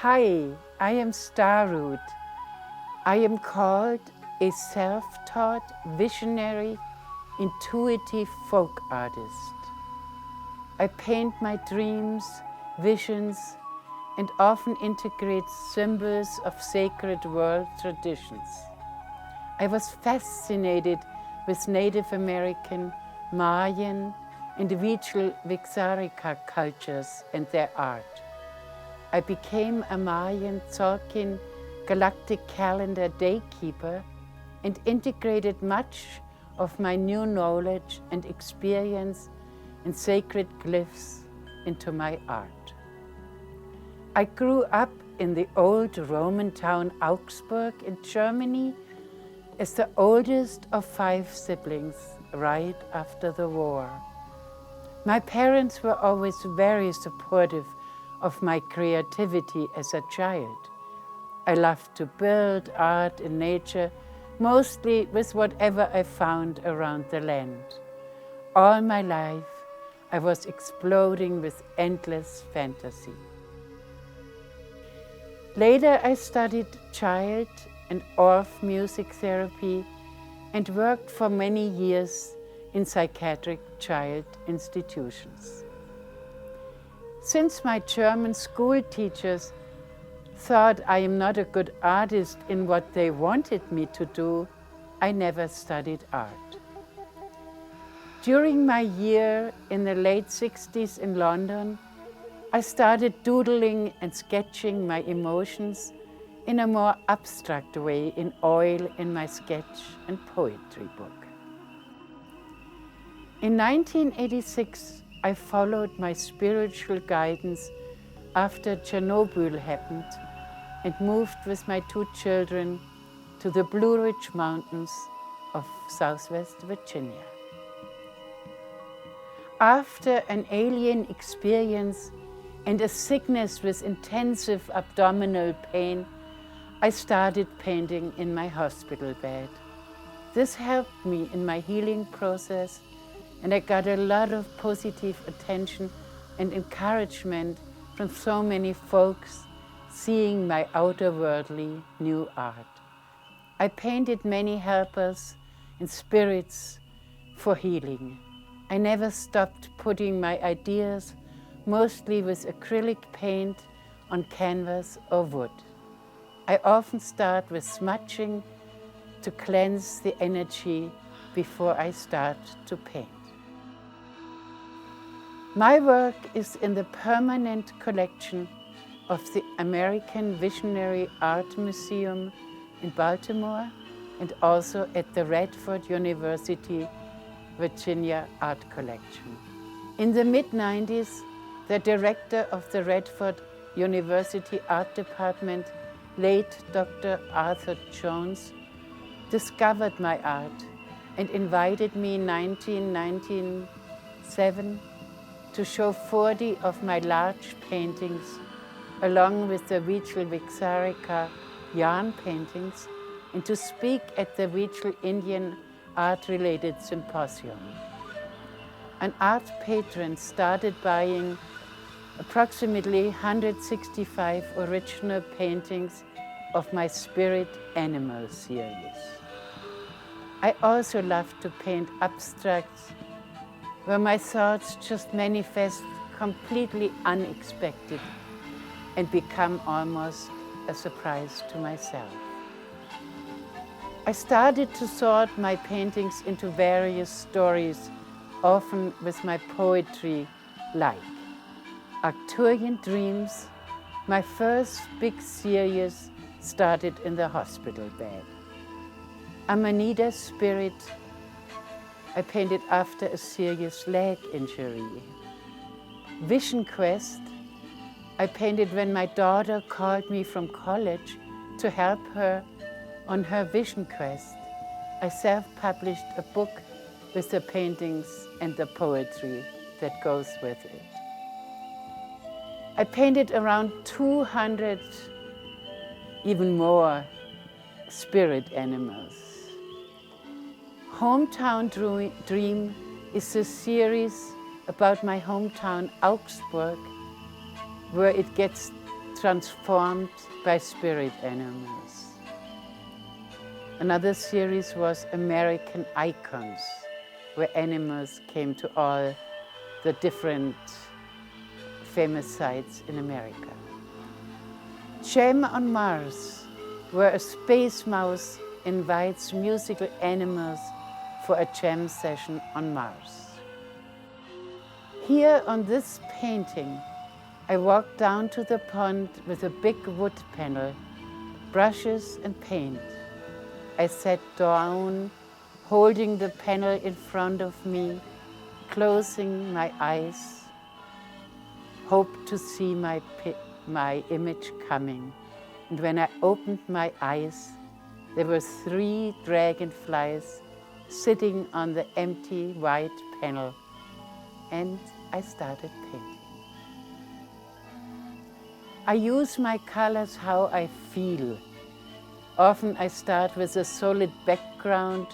Hi, I am Starrroot. I am called a self-taught, visionary, intuitive folk artist. I paint my dreams, visions, and often integrate symbols of sacred world traditions. I was fascinated with Native American, Mayan, individual Vixarica cultures and their art. I became a Mayan Tzolk'in galactic calendar daykeeper and integrated much of my new knowledge and experience in sacred glyphs into my art. I grew up in the old Roman town Augsburg in Germany as the oldest of 5 siblings right after the war. My parents were always very supportive of my creativity as a child. I loved to build art in nature, mostly with whatever I found around the land. All my life, I was exploding with endless fantasy. Later, I studied child and orph music therapy and worked for many years in psychiatric child institutions. Since my German school teachers thought I am not a good artist in what they wanted me to do, I never studied art. During my year in the late 60s in London, I started doodling and sketching my emotions in a more abstract way in oil in my sketch and poetry book. In 1986, I followed my spiritual guidance after Chernobyl happened and moved with my 2 children to the Blue Ridge Mountains of Southwest Virginia. After an alien experience and a sickness with intensive abdominal pain, I started painting in my hospital bed. This helped me in my healing process, and I got a lot of positive attention and encouragement from so many folks seeing my outerworldly new art. I painted many helpers and spirits for healing. I never stopped putting my ideas, mostly with acrylic paint, on canvas or wood. I often start with smudging to cleanse the energy before I start to paint. My work is in the permanent collection of the American Visionary Art Museum in Baltimore and also at the Radford University, Virginia Art Collection. In the mid-90s, the director of the Radford University Art Department, late Dr. Arthur Jones, discovered my art and invited me in 1997 to show 40 of my large paintings, along with the Vigil Vixarica yarn paintings, and to speak at the Vigil Indian Art-Related Symposium. An art patron started buying approximately 165 original paintings of my Spirit Animal series. I also love to paint abstracts where my thoughts just manifest completely unexpected and become almost a surprise to myself. I started to sort my paintings into various stories, often with my poetry, like Arcturian Dreams. My first big series started in the hospital bed. Amanita's Spirit, I painted after a serious leg injury. Vision Quest, I painted when my daughter called me from college to help her on her vision quest. I self-published a book with the paintings and the poetry that goes with it. I painted around 200, even more, spirit animals. Hometown Dream is a series about my hometown Augsburg, where it gets transformed by spirit animals. Another series was American Icons, where animals came to all the different famous sites in America. Jam on Mars, where a space mouse invites musical animals for a jam session on Mars. Here on this painting, I walked down to the pond with a big wood panel, brushes and paint. I sat down, holding the panel in front of me, closing my eyes, hoped to see my image coming. And when I opened my eyes, there were 3 dragonflies sitting on the empty white panel, and I started painting. I use my colors how I feel. Often I start with a solid background,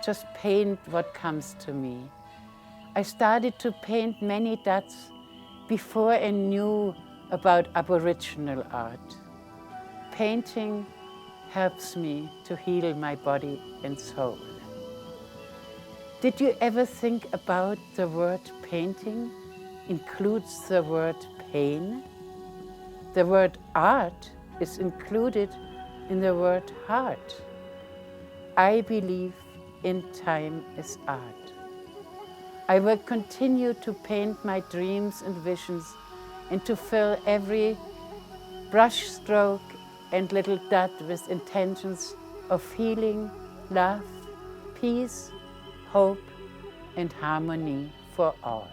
just paint what comes to me. I started to paint many dots before I knew about Aboriginal art. Painting helps me to heal my body and soul. Did you ever think about the word painting includes the word pain? The word art is included in the word heart. I believe in time is art. I will continue to paint my dreams and visions and to fill every brush stroke and little dot with intentions of healing, love, peace, hope, and harmony for all.